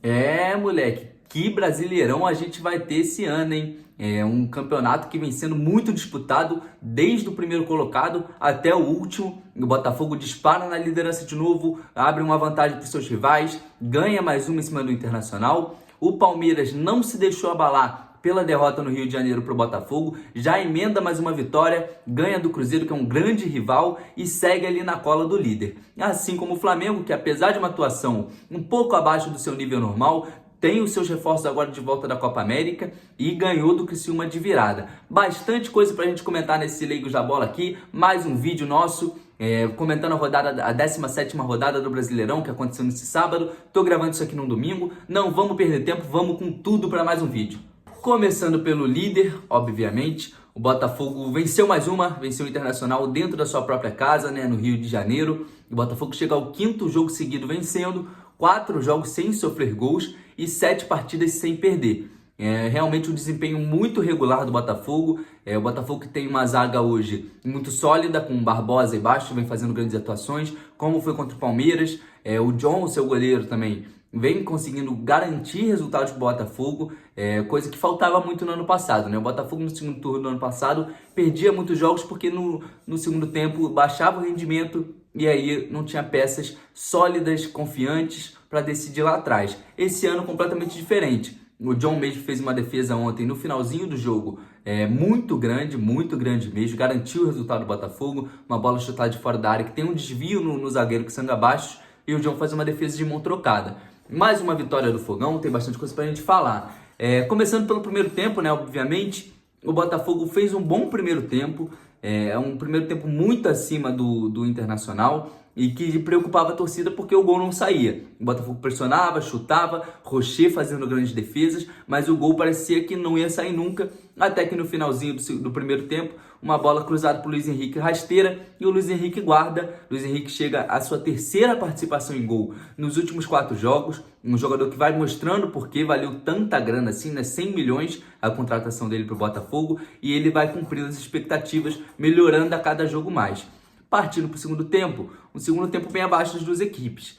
É, moleque, que Brasileirão a gente vai ter esse ano, hein? É um campeonato que vem sendo muito disputado desde o primeiro colocado até o último. O Botafogo dispara na liderança de novo, abre uma vantagem para os seus rivais, ganha mais uma em cima do Internacional. O Palmeiras não se deixou abalar pela derrota no Rio de Janeiro para o Botafogo, já emenda mais uma vitória, ganha do Cruzeiro, que é um grande rival, e segue ali na cola do líder. Assim como o Flamengo, que apesar de uma atuação um pouco abaixo do seu nível normal, tem os seus reforços agora de volta da Copa América e ganhou do Criciúma de virada. Bastante coisa pra gente comentar nesse Leigos da Bola aqui, mais um vídeo nosso. Comentando a 17ª rodada do Brasileirão, que aconteceu nesse sábado. Tô gravando isso aqui no domingo. Não vamos perder tempo, vamos com tudo para mais um vídeo. Começando pelo líder, obviamente, o Botafogo venceu venceu o Internacional dentro da sua própria casa, né, no Rio de Janeiro. O Botafogo chega ao 5º jogo seguido vencendo, 4 jogos sem sofrer gols e 7 partidas sem perder. Realmente um desempenho muito regular do Botafogo. O Botafogo que tem uma zaga hoje muito sólida, com Barbosa e Baixo, vem fazendo grandes atuações, como foi contra o Palmeiras. O John, o seu goleiro, também vem conseguindo garantir resultados para o Botafogo, coisa que faltava muito no ano passado, né? O Botafogo no segundo turno do ano passado perdia muitos jogos porque no segundo tempo baixava o rendimento e aí não tinha peças sólidas, confiantes para decidir lá atrás. Esse ano completamente diferente. O John mesmo fez uma defesa ontem no finalzinho do jogo, muito grande mesmo, garantiu o resultado do Botafogo, uma bola chutada de fora da área que tem um desvio no zagueiro que sangra abaixo e o John faz uma defesa de mão trocada. Mais uma vitória do Fogão, tem bastante coisa pra gente falar. Começando pelo primeiro tempo, né, obviamente, o Botafogo fez um bom primeiro tempo, um primeiro tempo muito acima do Internacional e que preocupava a torcida porque o gol não saía. O Botafogo pressionava, chutava, Rocher fazendo grandes defesas, mas o gol parecia que não ia sair nunca, até que no finalzinho do primeiro tempo, uma bola cruzada por Luiz Henrique rasteira e o Luiz Henrique guarda. Luiz Henrique chega à sua 3ª participação em gol nos últimos 4 jogos, um jogador que vai mostrando por que valeu tanta grana assim, né? 100 milhões a contratação dele para o Botafogo, e ele vai cumprindo as expectativas, melhorando a cada jogo mais. Partindo para o segundo tempo, um segundo tempo bem abaixo das duas equipes.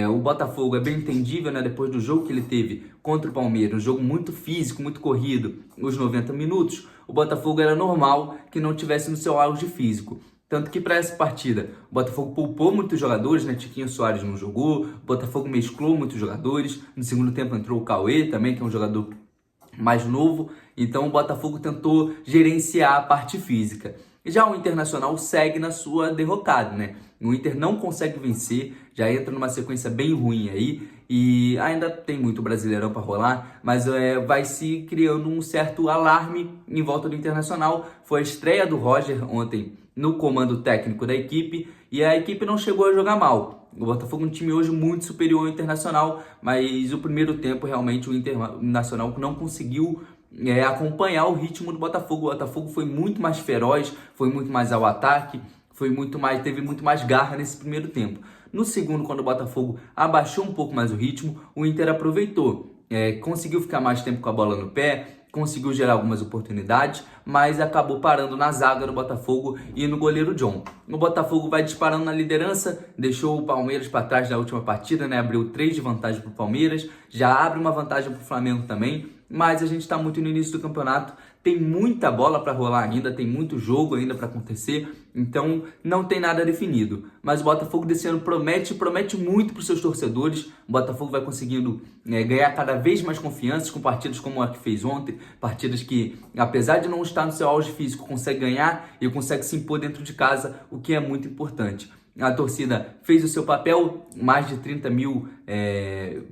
O Botafogo é bem entendível, né, depois do jogo que ele teve contra o Palmeiras, um jogo muito físico, muito corrido, os 90 minutos, o Botafogo era normal que não tivesse no seu auge físico. Tanto que para essa partida, o Botafogo poupou muitos jogadores, né? Tiquinho Soares não jogou, o Botafogo mesclou muitos jogadores, no segundo tempo entrou o Cauê também, que é um jogador mais novo, então o Botafogo tentou gerenciar a parte física. Já o Internacional segue na sua derrocada, né? O Inter não consegue vencer, já entra numa sequência bem ruim aí e ainda tem muito Brasileirão para rolar, mas vai se criando um certo alarme em volta do Internacional. Foi a estreia do Roger ontem no comando técnico da equipe e a equipe não chegou a jogar mal. O Botafogo é um time hoje muito superior ao Internacional, mas o primeiro tempo realmente o Internacional não conseguiu acompanhar o ritmo do Botafogo. O Botafogo foi muito mais feroz, foi muito mais ao ataque, teve muito mais garra nesse primeiro tempo. No segundo, quando o Botafogo abaixou um pouco mais o ritmo, o Inter aproveitou, conseguiu ficar mais tempo com a bola no pé, conseguiu gerar algumas oportunidades, mas acabou parando na zaga do Botafogo e no goleiro John. O Botafogo vai disparando na liderança, deixou o Palmeiras para trás na última partida, né? Abriu 3 de vantagem para o Palmeiras, já abre uma vantagem para o Flamengo também, mas a gente está muito no início do campeonato, tem muita bola para rolar ainda, tem muito jogo ainda para acontecer, então não tem nada definido. Mas o Botafogo desse ano promete muito para os seus torcedores. O Botafogo vai conseguindo ganhar cada vez mais confiança com partidas como a que fez ontem, partidas que, apesar de não estar no seu auge físico, consegue ganhar e consegue se impor dentro de casa, o que é muito importante. A torcida fez o seu papel, mais de 30 mil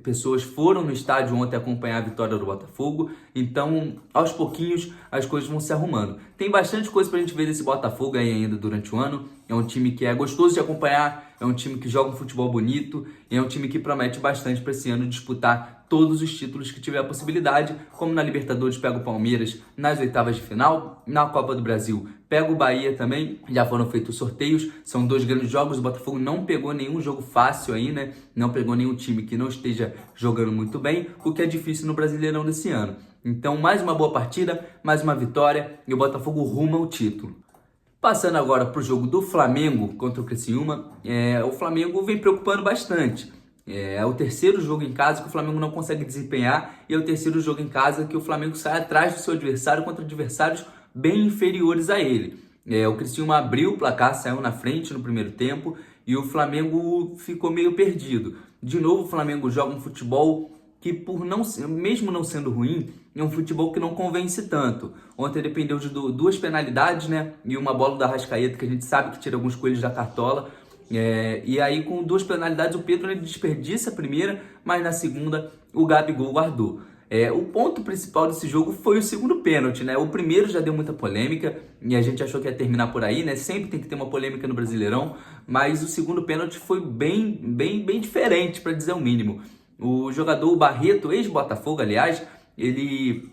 pessoas foram no estádio ontem acompanhar a vitória do Botafogo, então aos pouquinhos as coisas vão se arrumando. Tem bastante coisa pra gente ver desse Botafogo aí ainda durante o ano, é um time que é gostoso de acompanhar, é um time que joga um futebol bonito, e é um time que promete bastante para esse ano disputar todos os títulos que tiver a possibilidade, como na Libertadores pega o Palmeiras nas oitavas de final, na Copa do Brasil pega o Bahia também, já foram feitos sorteios, são 2 grandes jogos, o Botafogo não pegou nenhum jogo fácil aí, né? Não pegou nenhum time que não esteja jogando muito bem, o que é difícil no Brasileirão desse ano. Então, mais uma boa partida, mais uma vitória e o Botafogo rumo ao título. Passando agora para o jogo do Flamengo contra o Criciúma, o Flamengo vem preocupando bastante. É o terceiro jogo em casa que o Flamengo não consegue desempenhar e é o terceiro jogo em casa que o Flamengo sai atrás do seu adversário contra adversários bem inferiores a ele. O Criciúma abriu o placar, saiu na frente no primeiro tempo e o Flamengo ficou meio perdido. De novo, o Flamengo joga um futebol que, mesmo não sendo ruim, é um futebol que não convence tanto. Ontem dependeu de duas penalidades, né? E uma bola da Arrascaeta, que a gente sabe que tira alguns coelhos da cartola. E aí, com duas penalidades, o Pedro ele desperdiça a primeira, mas na segunda o Gabigol guardou. O ponto principal desse jogo foi o segundo pênalti, né? O primeiro já deu muita polêmica e a gente achou que ia terminar por aí, né? Sempre tem que ter uma polêmica no Brasileirão, mas o segundo pênalti foi bem diferente, para dizer o mínimo. O jogador o Barreto, ex-Botafogo, aliás, ele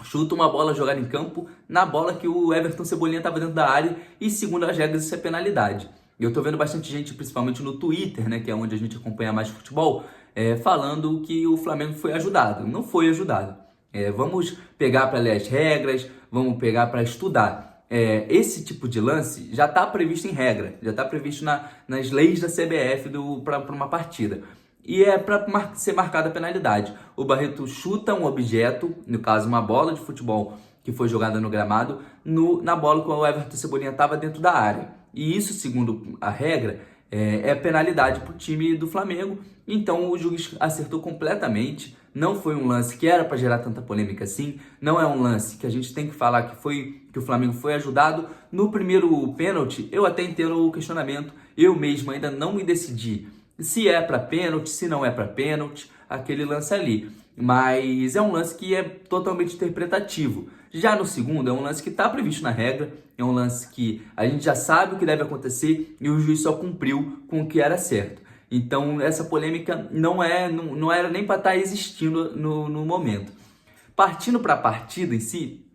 chuta uma bola jogada em campo na bola que o Everton Cebolinha estava dentro da área e, segundo as regras, isso é penalidade. Eu tô vendo bastante gente, principalmente no Twitter, né, que é onde a gente acompanha mais futebol, falando que o Flamengo foi ajudado. Não foi ajudado. Vamos pegar para ler as regras, vamos pegar para estudar. Esse tipo de lance já está previsto em regra, já está previsto nas leis da CBF para uma partida. E é para ser marcada a penalidade. O Barreto chuta um objeto, no caso uma bola de futebol que foi jogada no gramado, na bola que o Everton Cebolinha estava dentro da área. E isso, segundo a regra, é penalidade para o time do Flamengo. Então o juiz acertou completamente. Não foi um lance que era para gerar tanta polêmica assim. Não é um lance que a gente tem que falar que o Flamengo foi ajudado. No primeiro pênalti, eu até entendo o questionamento. Eu mesmo ainda não me decidi se é para pênalti, se não é para pênalti, aquele lance ali. Mas é um lance que é totalmente interpretativo. Já no segundo, é um lance que está previsto na regra, é um lance que a gente já sabe o que deve acontecer e o juiz só cumpriu com o que era certo. Então, essa polêmica não era nem para estar existindo no momento. Partindo para a partida em si,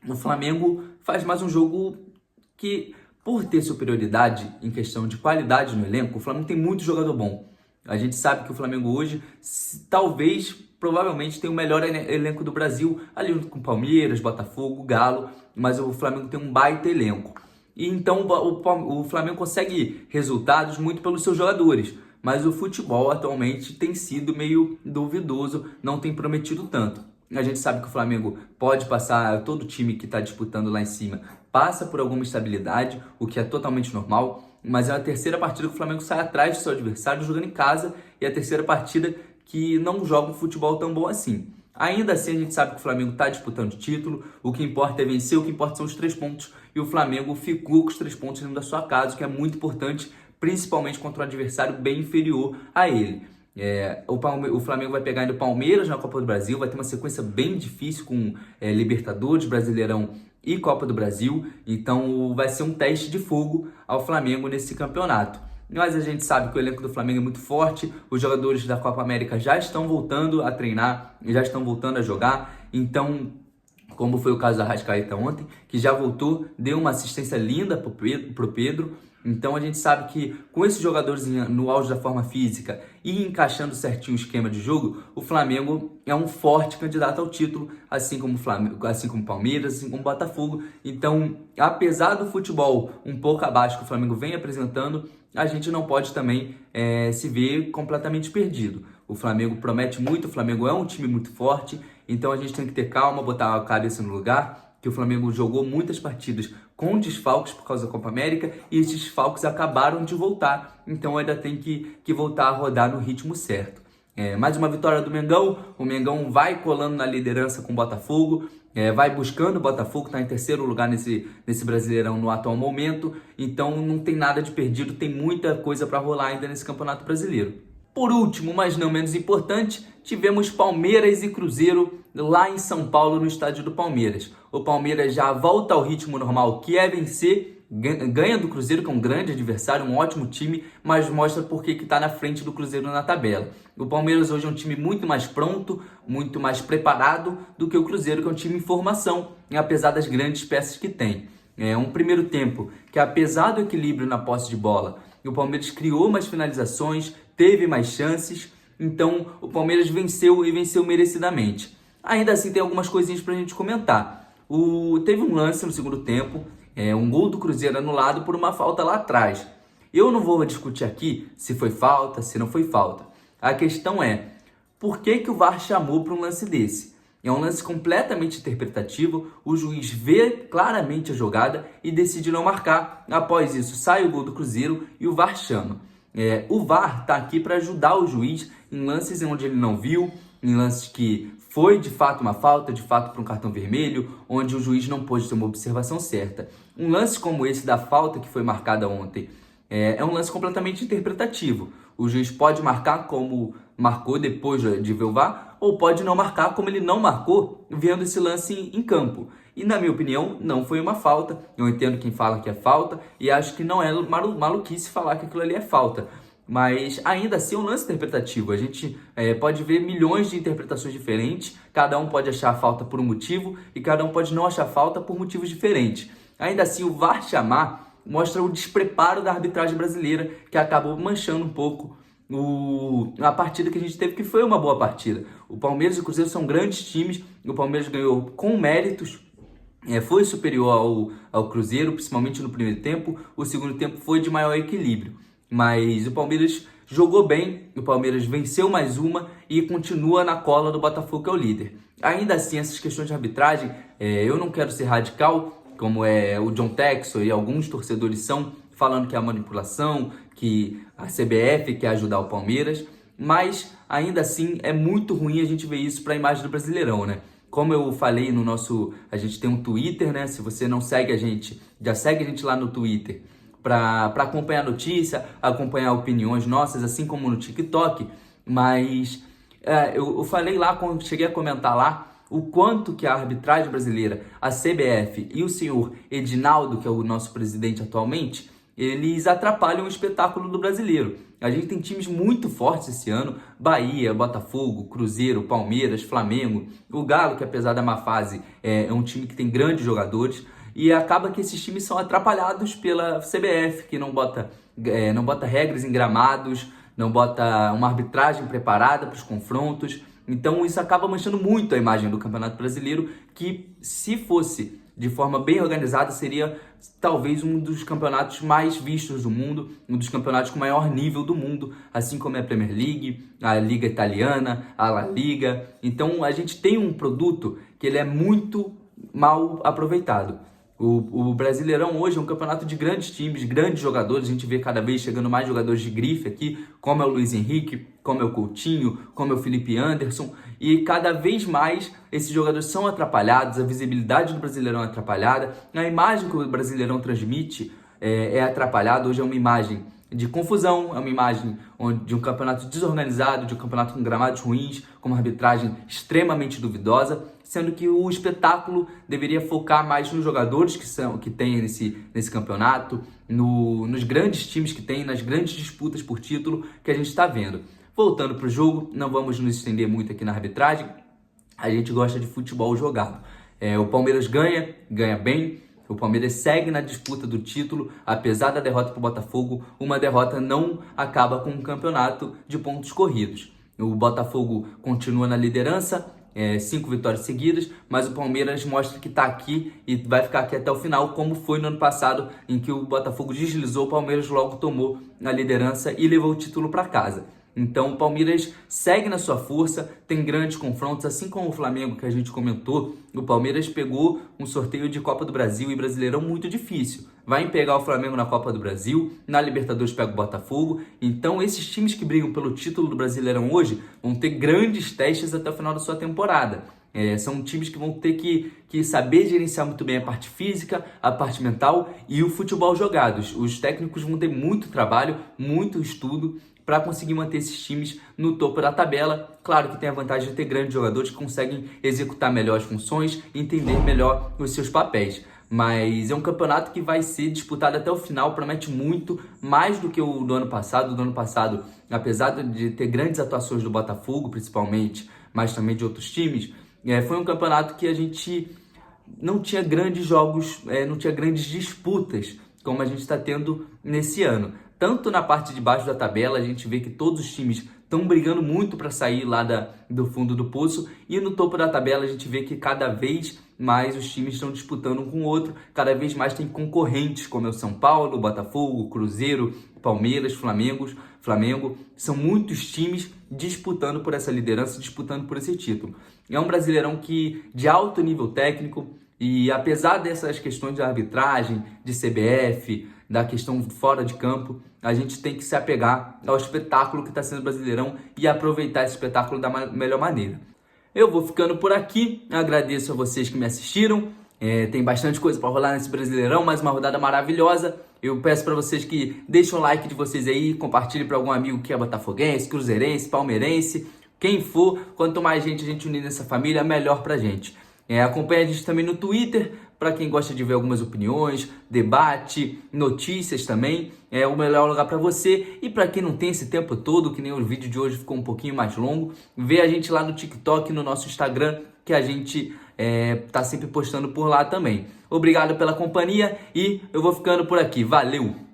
o Flamengo faz mais um jogo que, por ter superioridade em questão de qualidade no elenco, o Flamengo tem muito jogador bom. A gente sabe que o Flamengo hoje, provavelmente tem o melhor elenco do Brasil, ali junto com Palmeiras, Botafogo, Galo, mas o Flamengo tem um baita elenco. E então o Flamengo consegue resultados muito pelos seus jogadores, mas o futebol atualmente tem sido meio duvidoso, não tem prometido tanto. A gente sabe que o Flamengo pode passar, todo time que está disputando lá em cima passa por alguma instabilidade, o que é totalmente normal, mas é a terceira partida que o Flamengo sai atrás do seu adversário jogando em casa e a terceira partida que não joga um futebol tão bom assim. Ainda assim, a gente sabe que o Flamengo está disputando título, o que importa é vencer, o que importa são os 3 pontos, e o Flamengo ficou com os 3 pontos dentro da sua casa, o que é muito importante, principalmente contra um adversário bem inferior a ele. O Flamengo vai pegar ainda o Palmeiras na Copa do Brasil, vai ter uma sequência bem difícil com Libertadores, Brasileirão e Copa do Brasil, então vai ser um teste de fogo ao Flamengo nesse campeonato. Mas a gente sabe que o elenco do Flamengo é muito forte, os jogadores da Copa América já estão voltando a treinar, já estão voltando a jogar, então, como foi o caso da Arrascaeta ontem, que já voltou, deu uma assistência linda pro Pedro. Então a gente sabe que com esses jogadores no auge da forma física e encaixando certinho o esquema de jogo, o Flamengo é um forte candidato ao título, assim como o Palmeiras, assim como o Botafogo. Então, apesar do futebol um pouco abaixo que o Flamengo vem apresentando, a gente não pode também se ver completamente perdido. O Flamengo promete muito, o Flamengo é um time muito forte, então a gente tem que ter calma, botar a cabeça no lugar, que o Flamengo jogou muitas partidas com desfalques por causa da Copa América e esses desfalques acabaram de voltar, então ainda tem que voltar a rodar no ritmo certo. Mais uma vitória do Mengão, o Mengão vai colando na liderança com o Botafogo, vai buscando o Botafogo, está em terceiro lugar nesse Brasileirão no atual momento, então não tem nada de perdido, tem muita coisa para rolar ainda nesse Campeonato Brasileiro. Por último, mas não menos importante, tivemos Palmeiras e Cruzeiro lá em São Paulo, no estádio do Palmeiras. O Palmeiras já volta ao ritmo normal, que é vencer, ganha do Cruzeiro, que é um grande adversário, um ótimo time, mas mostra por que está na frente do Cruzeiro na tabela. O Palmeiras hoje é um time muito mais pronto, muito mais preparado do que o Cruzeiro, que é um time em formação, apesar das grandes peças que tem. Um primeiro tempo que, apesar do equilíbrio na posse de bola, o Palmeiras criou mais finalizações, teve mais chances, então o Palmeiras venceu e venceu merecidamente. Ainda assim tem algumas coisinhas pra gente comentar. Teve um lance no segundo tempo, um gol do Cruzeiro anulado por uma falta lá atrás. Eu não vou discutir aqui se foi falta, se não foi falta. A questão é, por que o VAR chamou para um lance desse? É um lance completamente interpretativo, o juiz vê claramente a jogada e decide não marcar. Após isso, sai o gol do Cruzeiro e o VAR chama. O VAR está aqui para ajudar o juiz em lances onde ele não viu, em lances que foi de fato uma falta, de fato para um cartão vermelho, onde o juiz não pôde ter uma observação certa. Um lance como esse da falta que foi marcada ontem é um lance completamente interpretativo. O juiz pode marcar como marcou depois de ver o VAR, ou pode não marcar como ele não marcou vendo esse lance em campo. E na minha opinião, não foi uma falta. Eu entendo quem fala que é falta e acho que não é maluquice falar que aquilo ali é falta. Mas ainda assim é um lance interpretativo. A gente pode ver milhões de interpretações diferentes, cada um pode achar a falta por um motivo e cada um pode não achar falta por motivos diferentes. Ainda assim, o VAR chamar mostra o despreparo da arbitragem brasileira, que acabou manchando um pouco a partida que a gente teve, que foi uma boa partida. O Palmeiras e o Cruzeiro são grandes times, o Palmeiras ganhou com méritos, foi superior ao Cruzeiro, principalmente no primeiro tempo. O segundo tempo foi de maior equilíbrio, mas o Palmeiras jogou bem, o Palmeiras venceu mais uma e continua na cola do Botafogo, que é o líder. Ainda assim, essas questões de arbitragem, eu não quero ser radical, como o John Texor e alguns torcedores são, falando que é a manipulação, que a CBF quer ajudar o Palmeiras, mas ainda assim é muito ruim a gente ver isso para a imagem do Brasileirão, né? Como eu falei no nosso... A gente tem um Twitter, né? Se você não segue a gente, já segue a gente lá no Twitter para acompanhar notícia, acompanhar opiniões nossas, assim como no TikTok. Mas eu falei lá, quando cheguei a comentar lá, o quanto que a arbitragem brasileira, a CBF e o senhor Edinaldo, que é o nosso presidente atualmente, eles atrapalham o espetáculo do brasileiro. A gente tem times muito fortes esse ano, Bahia, Botafogo, Cruzeiro, Palmeiras, Flamengo, o Galo, que apesar da má fase é um time que tem grandes jogadores, e acaba que esses times são atrapalhados pela CBF, que não bota regras em gramados, não bota uma arbitragem preparada para os confrontos. Então isso acaba manchando muito a imagem do Campeonato Brasileiro, que se fosse de forma bem organizada seria talvez um dos campeonatos mais vistos do mundo, um dos campeonatos com maior nível do mundo, assim como é a Premier League, a Liga Italiana, a La Liga. Então a gente tem um produto que ele é muito mal aproveitado. O Brasileirão hoje é um campeonato de grandes times, grandes jogadores. A gente vê cada vez chegando mais jogadores de grife aqui, como é o Luiz Henrique, como é o Coutinho, como é o Felipe Anderson. E cada vez mais esses jogadores são atrapalhados, a visibilidade do Brasileirão é atrapalhada, a imagem que o Brasileirão transmite é atrapalhada. Hoje é uma imagem de confusão, é uma imagem de um campeonato desorganizado, de um campeonato com gramados ruins, com uma arbitragem extremamente duvidosa, sendo que o espetáculo deveria focar mais nos jogadores que tem nesse campeonato, nos grandes times que tem, nas grandes disputas por título que a gente está vendo. Voltando para o jogo, não vamos nos estender muito aqui na arbitragem, a gente gosta de futebol jogado. O Palmeiras ganha bem. O Palmeiras segue na disputa do título, apesar da derrota para o Botafogo. Uma derrota não acaba com um campeonato de pontos corridos. O Botafogo continua na liderança, 5 vitórias seguidas, mas o Palmeiras mostra que está aqui e vai ficar aqui até o final, como foi no ano passado, em que o Botafogo deslizou, o Palmeiras logo tomou a liderança e levou o título para casa. Então o Palmeiras segue na sua força, tem grandes confrontos, assim como o Flamengo que a gente comentou. O Palmeiras pegou um sorteio de Copa do Brasil e Brasileirão muito difícil. Vai pegar o Flamengo na Copa do Brasil, na Libertadores pega o Botafogo. Então esses times que brigam pelo título do Brasileirão hoje vão ter grandes testes até o final da sua temporada. São times que vão ter que saber gerenciar muito bem a parte física, a parte mental e o futebol jogado. Os técnicos vão ter muito trabalho, muito estudo para conseguir manter esses times no topo da tabela. Claro que tem a vantagem de ter grandes jogadores que conseguem executar melhor as funções, entender melhor os seus papéis. Mas é um campeonato que vai ser disputado até o final, promete muito, mais do que o do ano passado. Do ano passado, apesar de ter grandes atuações do Botafogo, principalmente, mas também de outros times, foi um campeonato que a gente não tinha grandes jogos, não tinha grandes disputas, como a gente está tendo nesse ano. Tanto na parte de baixo da tabela, a gente vê que todos os times estão brigando muito para sair lá do fundo do poço. E no topo da tabela a gente vê que cada vez mais os times estão disputando um com o outro, cada vez mais tem concorrentes, como é o São Paulo, Botafogo, Cruzeiro, Palmeiras, Flamengo. São muitos times disputando por essa liderança, disputando por esse título. É um Brasileirão de alto nível técnico, e apesar dessas questões de arbitragem, de CBF, da questão fora de campo, a gente tem que se apegar ao espetáculo que está sendo o Brasileirão e aproveitar esse espetáculo da melhor maneira. Eu vou ficando por aqui, agradeço a vocês que me assistiram. Tem bastante coisa para rolar nesse Brasileirão, mais uma rodada maravilhosa. Eu peço para vocês que deixem o like de vocês aí, compartilhem para algum amigo que é botafoguense, cruzeirense, palmeirense, quem for. Quanto mais gente a gente unir nessa família, melhor pra gente. Acompanhe a gente também no Twitter, para quem gosta de ver algumas opiniões, debate, notícias também. É o melhor lugar para você. E para quem não tem esse tempo todo, que nem o vídeo de hoje ficou um pouquinho mais longo, vê a gente lá no TikTok, no nosso Instagram, que a gente tá sempre postando por lá também. Obrigado pela companhia e eu vou ficando por aqui. Valeu!